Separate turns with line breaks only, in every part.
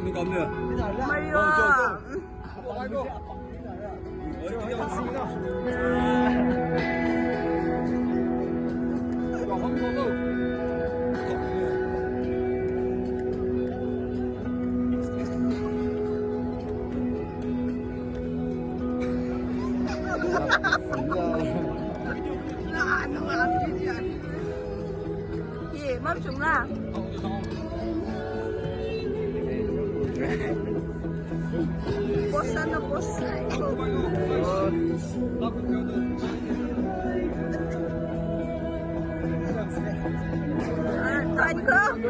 你搞没有？
没有啊。我还够。Gì mất chúng là bosan bosan anh không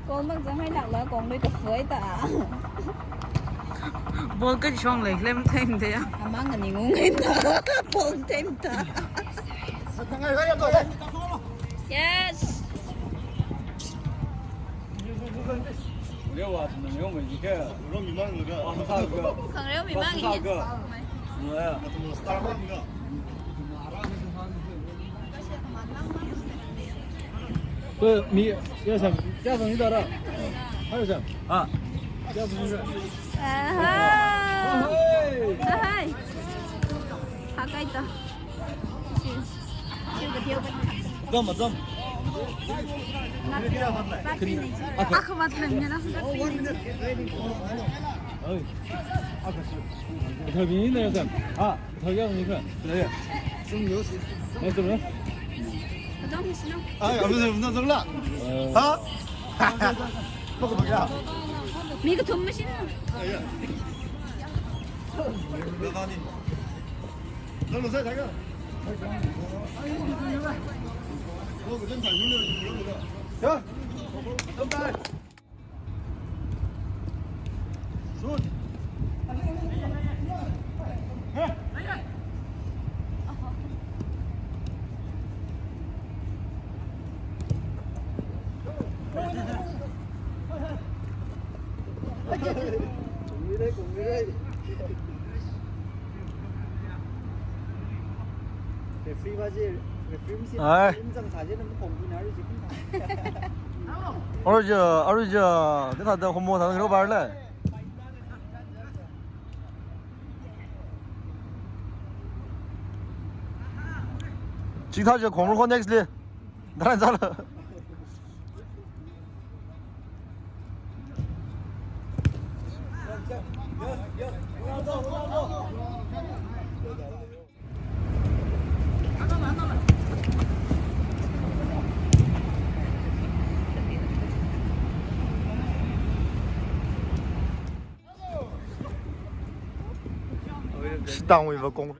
con mang ra hai đặng đó còn đi cà phê ta
buồn cáiช่องเลยเล่มเต็มเดียว
mang cái gì ngung hết ta buồn thêm ta yes
6啊，能用没？一个，
그럼 이만 그거.
4个，
không nếu bị mang gì
4个，뭐야？
스타벅인가?
그 여성 여성이더라. 하여성.
아,
여성이들.
à hai hai cây ta siêu cái thiêu
점, 점.
아 맞네 나
어이. 더빈이네 여성. 아, 더경이니까.
그래.
네, 좀 해.
좀 신어
아, 아무튼 운동 정라. 아? 먹어 먹야.
미그 돈 신어
나가니. 너는 새 자가. 너 그전 잘 밀려 좀 물어보자. 야. 깜짝. 손. 공미래.
레프리 바지 레프리
아이.
인증 사진은 공부나 하지 지금.
어르저 내가 너 혼모 다는 거 말래. 지금 저 공을 혼내겠지. 나는 잘라. 식당 오면 공.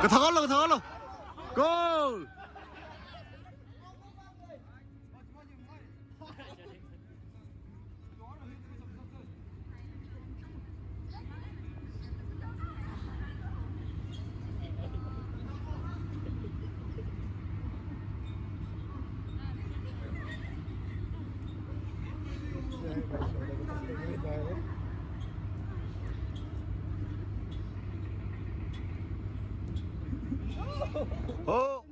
다 갈라. 고! 哦，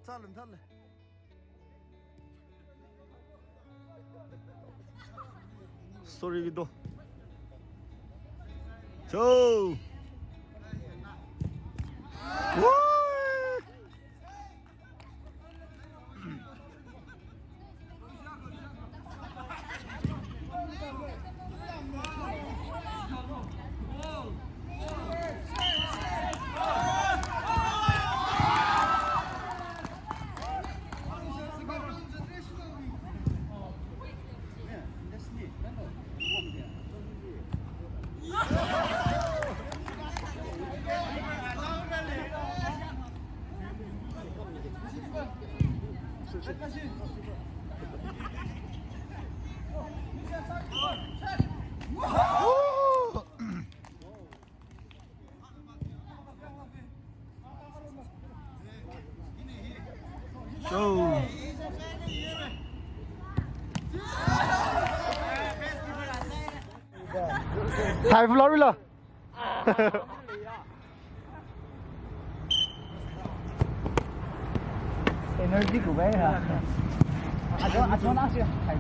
赞了赞了。소리 기도. 저. 오.太不老人了。
Energy của bé hả? Cho nó chưa? Phải.